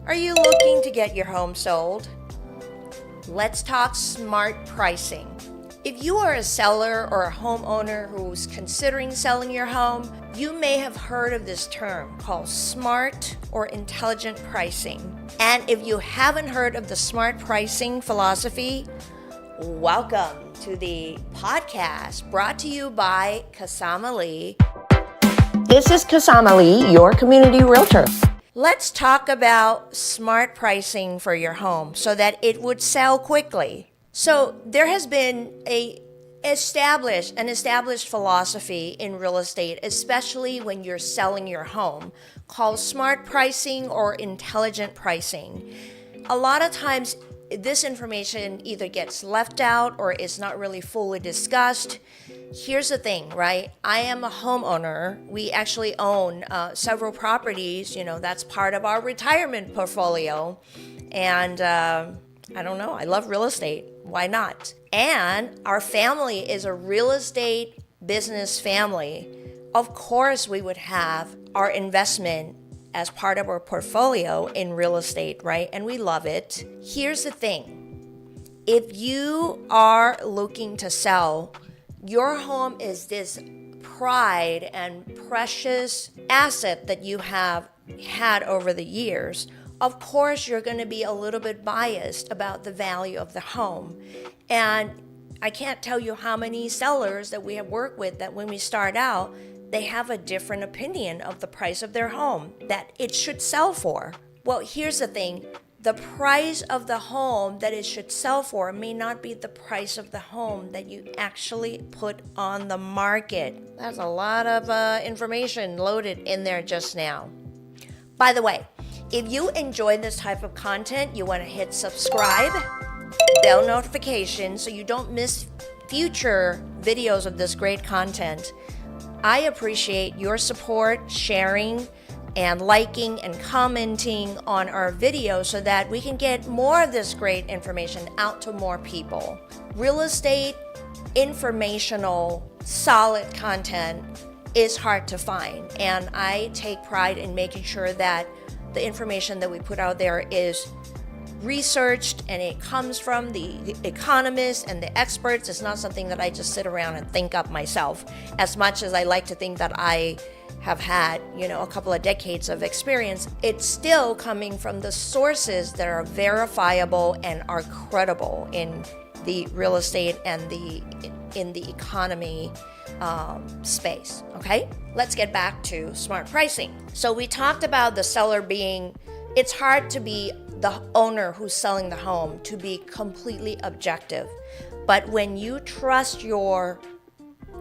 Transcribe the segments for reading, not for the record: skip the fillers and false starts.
Are you looking to get your home sold? Let's talk smart pricing. If you are a seller or a homeowner who's considering selling your home, you may have heard of this term called smart or intelligent pricing. And if you haven't heard of the smart pricing philosophy, welcome to the podcast brought to you by Kasama Lee. This is Kasama Lee, your community realtor. Let's talk about smart pricing for your home so that it would sell quickly. So there has been an established philosophy in real estate, especially when you're selling your home, called smart pricing or intelligent pricing. A lot of times this information either gets left out or is not really fully discussed. Here's the thing, right? I am a homeowner. We actually own several properties. That's part of our retirement portfolio. And I don't know, I love real estate. Why not? And our family is a real estate business family. Of course, we would have our investment as part of our portfolio in real estate, right? And we love it. Here's the thing. If you are looking to sell, your home is this pride and precious asset that you have had over the years. Of course, you're going to be a little bit biased about the value of the home. And I can't tell you how many sellers that we have worked with that when we start out, they have a different opinion of the price of their home that it should sell for. Well, here's the thing. The price of the home that it should sell for may not be the price of the home that you actually put on the market. That's a lot of information loaded in there just now. By the way, if you enjoy this type of content, you want to hit subscribe, bell notification so you don't miss future videos of this great content. I appreciate your support, sharing, and liking and commenting on our videos so that we can get more of this great information out to more people. Real estate, informational, solid content is hard to find, and I take pride in making sure that the information that we put out there is researched and it comes from the economists and the experts. It's not something that I just sit around and think up myself, as much as I like to think that I have had, a couple of decades of experience. It's still coming from the sources that are verifiable and are credible in the real estate and in the economy space. Okay, let's get back to smart pricing. So we talked about the seller it's hard to be the owner who's selling the home to be completely objective. But when you trust your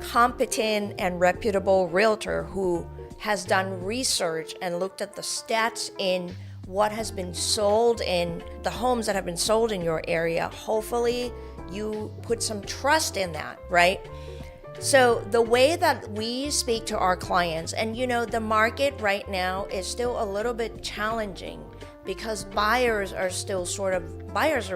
competent and reputable realtor who has done research and looked at the stats in what has been sold in the homes that have been sold in your area, hopefully you put some trust in that, right? So the way that we speak to our clients, and the market right now is still a little bit challenging because buyers are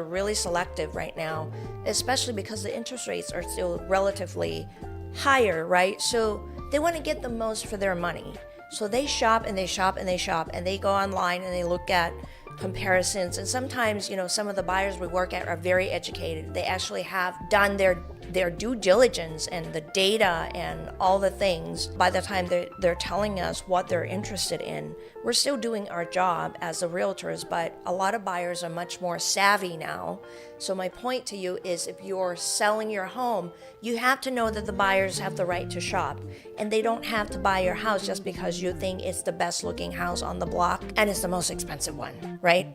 really selective right now, especially because the interest rates are still relatively higher, right? So they want to get the most for their money. So they shop and they shop and they shop and they go online and they look at comparisons. And sometimes, some of the buyers we work at are very educated. They actually have done their due diligence and the data and all the things. By the time they're telling us what they're interested in, we're still doing our job as the realtors, but a lot of buyers are much more savvy now. So my point to you is, if you're selling your home, you have to know that the buyers have the right to shop, and they don't have to buy your house just because you think it's the best looking house on the block and it's the most expensive one, right?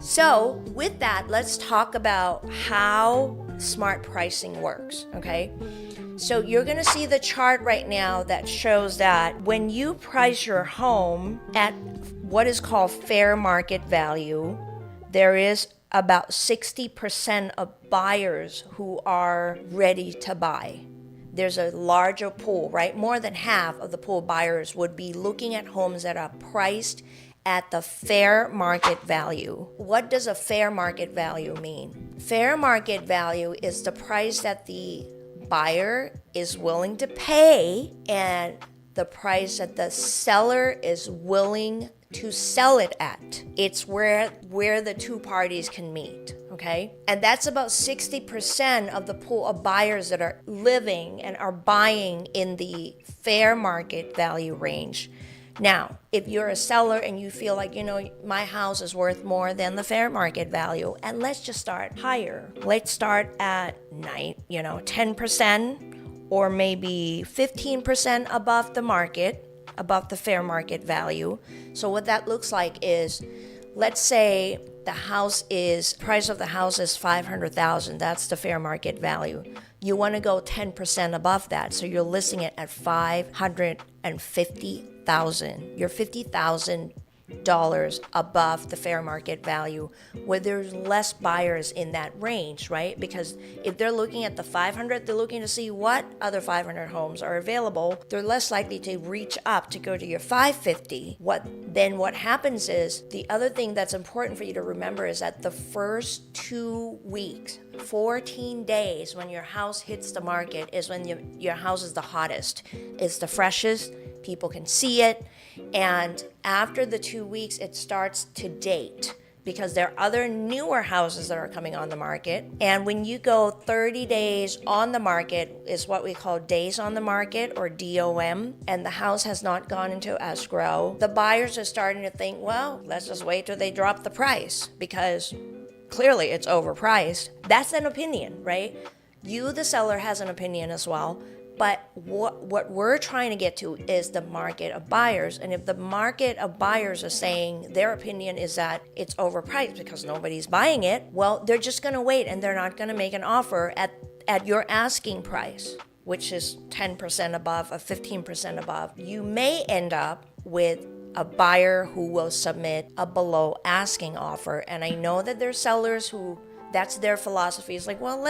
So with that, let's talk about how smart pricing works, okay? So you're going to see the chart right now that shows that when you price your home at what is called fair market value, there is about 60% of buyers who are ready to buy. There's a larger pool, right? More than half of the pool buyers would be looking at homes that are priced at the fair market value. What does a fair market value mean? Fair market value is the price that the buyer is willing to pay, and the price that the seller is willing to sell it at. It's where the two parties can meet, okay? And that's about 60% of the pool of buyers that are living and are buying in the fair market value range. Now, if you're a seller and you feel like, my house is worth more than the fair market value, and let's just start higher. Let's start at 10% or maybe 15% above the market, above the fair market value. So what that looks like is, let's say the price of the house is $500,000. That's the fair market value. You want to go 10% above that. So you're listing it at $550,000. You're $50,000 above the fair market value, where there's less buyers in that range, right? Because if they're looking at the 500, they're looking to see what other 500 homes are available. They're less likely to reach up to go to your 550. What happens is, the other thing that's important for you to remember is that the first 2 weeks, 14 days when your house hits the market is when your house is the hottest, it's the freshest, people can see it, and after the 2 weeks it starts to date, because there are other newer houses that are coming on the market. And when you go 30 days on the market is what we call days on the market, or DOM, and the house has not gone into escrow, the buyers are starting to think, well, let's just wait till they drop the price, because clearly it's overpriced. That's an opinion, right? You, the seller, has an opinion as well. But what we're trying to get to is the market of buyers. And if the market of buyers are saying their opinion is that it's overpriced because nobody's buying it, well, they're just going to wait, and they're not going to make an offer at your asking price, which is 10% above or 15% above. You may end up with a buyer who will submit a below asking offer. And I know that there's sellers who, that's their philosophy. It's like, well,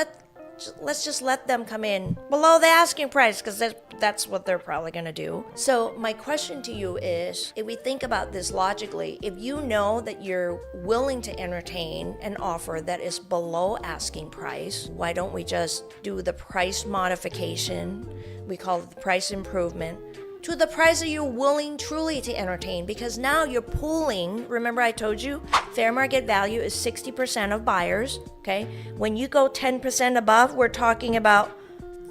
let's just let them come in below the asking price, because that's what they're probably going to do. So my question to you is, if we think about this logically, if you know that you're willing to entertain an offer that is below asking price, why don't we just do the price modification? We call it the price improvement, to the price that you're willing truly to entertain, because now you're pooling. Remember, I told you fair market value is 60% of buyers, okay? When you go 10% above, we're talking about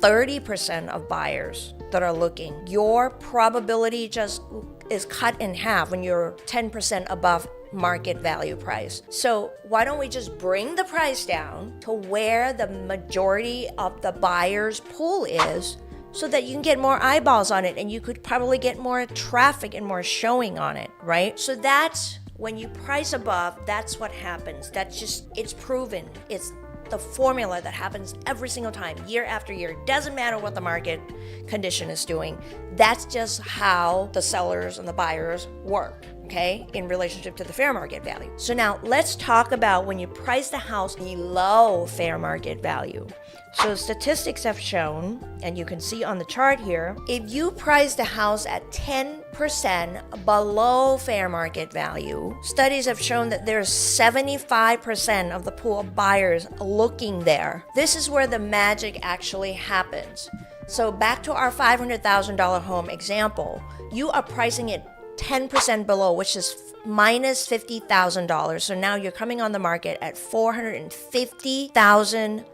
30% of buyers that are looking. Your probability just is cut in half when you're 10% above market value price. So why don't we just bring the price down to where the majority of the buyers' pool is, so that you can get more eyeballs on it, and you could probably get more traffic and more showing on it, right? So that's when you price above, that's what happens. It's proven. It's the formula that happens every single time, year after year. It doesn't matter what the market condition is doing. That's just how the sellers and the buyers work, okay, in relationship to the fair market value. So now let's talk about when you price the house below fair market value. So statistics have shown, and you can see on the chart here, if you price the house at 10% below fair market value, studies have shown that there's 75% of the pool of buyers looking there. This is where the magic actually happens. So back to our $500,000 home example, you are pricing it 10% below, which is minus $50,000. So now you're coming on the market at $450,000.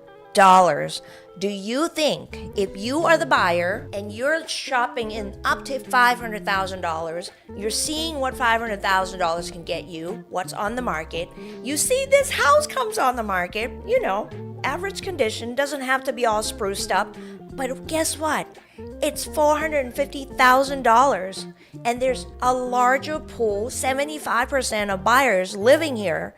Do you think, if you are the buyer and you're shopping in up to $500,000, you're seeing what $500,000 can get you, what's on the market, you see this house comes on the market, average condition, doesn't have to be all spruced up, but guess what? It's $450,000, and there's a larger pool, 75% of buyers living here.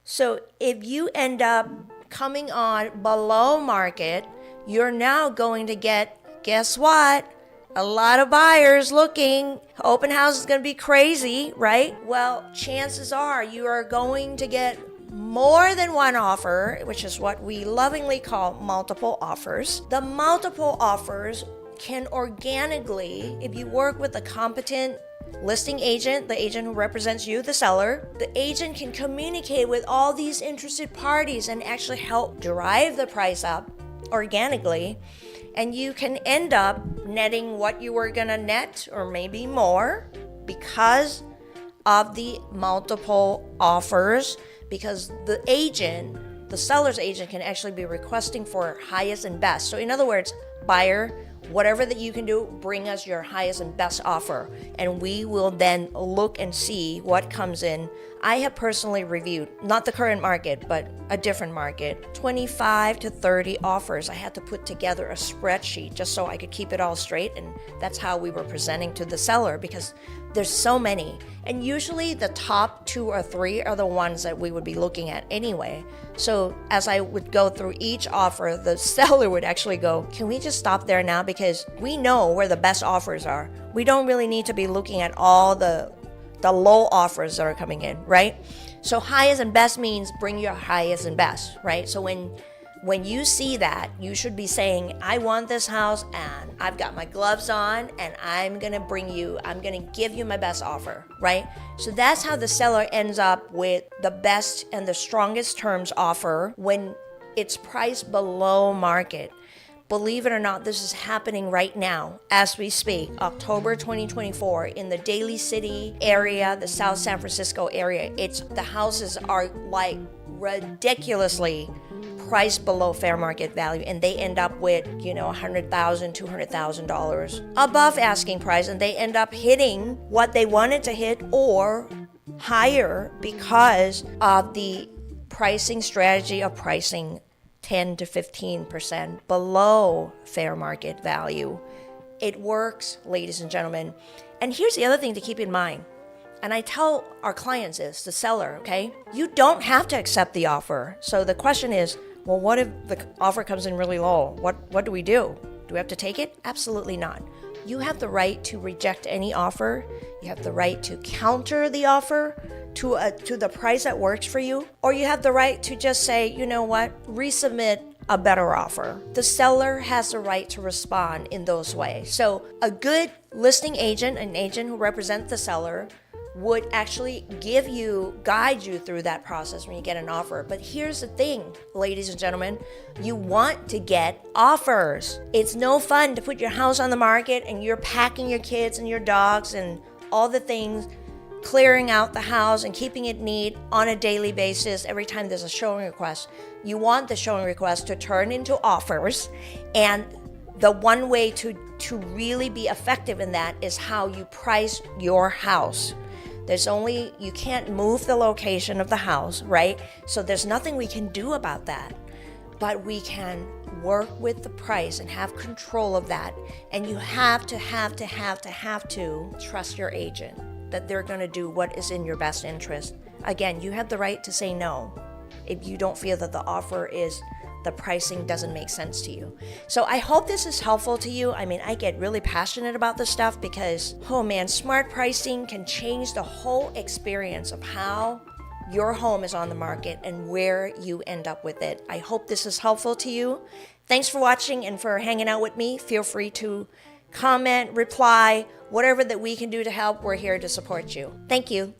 So if you end up coming on below market, you're now going to get, guess what? A lot of buyers looking. Open house is going to be crazy, right? Well, chances are you are going to get more than one offer, which is what we lovingly call multiple offers. The multiple offers can organically, if you work with a competent listing agent, the agent who represents you, the seller, the agent can communicate with all these interested parties and actually help drive the price up organically. And you can end up netting what you were gonna net or maybe more because of the multiple offers, because the seller's agent can actually be requesting for highest and best. So in other words, buyer, whatever that you can do, bring us your highest and best offer, and we will then look and see what comes in. I have personally reviewed, not the current market, but a different market, 25 to 30 offers. I had to put together a spreadsheet just so I could keep it all straight, and that's how we were presenting to the seller, because there's so many. And usually the top 2 or 3 are the ones that we would be looking at anyway. So as I would go through each offer, the seller would actually go, can we just stop there now? Because we know where the best offers are. We don't really need to be looking at all the low offers that are coming in, right? So highest and best means bring your highest and best, right? So when you see that, you should be saying, I want this house and I've got my gloves on and I'm gonna give you my best offer, right? So that's how the seller ends up with the best and the strongest terms offer when it's priced below market. Believe it or not, this is happening right now as we speak, October 2024, in the Daly City area, the South San Francisco area. The houses are like ridiculously priced below fair market value, and they end up with, $100,000, $200,000 above asking price, and they end up hitting what they wanted to hit or higher because of the pricing strategy of pricing 10 to 15% below fair market value. It works, ladies and gentlemen. And here's the other thing to keep in mind. And I tell our clients this, the seller, okay? You don't have to accept the offer. So the question is, well, what if the offer comes in really low? What do we do? Do we have to take it? Absolutely not. You have the right to reject any offer. You have the right to counter the offer to the price that works for you, or you have the right to just say, you know what, resubmit a better offer. The seller has the right to respond in those ways. So a good listing agent, an agent who represents the seller, would actually guide you through that process when you get an offer. But here's the thing, ladies and gentlemen, you want to get offers. It's no fun to put your house on the market and you're packing your kids and your dogs and all the things, clearing out the house and keeping it neat on a daily basis every time there's a showing request. You want the showing request to turn into offers, and the one way to really be effective in that is how you price your house. You can't move the location of the house, right? So there's nothing we can do about that, but we can work with the price and have control of that. And you have to trust your agent that they're going to do what is in your best interest. Again, you have the right to say no if you don't feel that the pricing doesn't make sense to you. So I hope this is helpful to you. I mean, I get really passionate about this stuff because, smart pricing can change the whole experience of how your home is on the market and where you end up with it. I hope this is helpful to you. Thanks for watching and for hanging out with me. Feel free to comment, reply, whatever that we can do to help. We're here to support you. Thank you.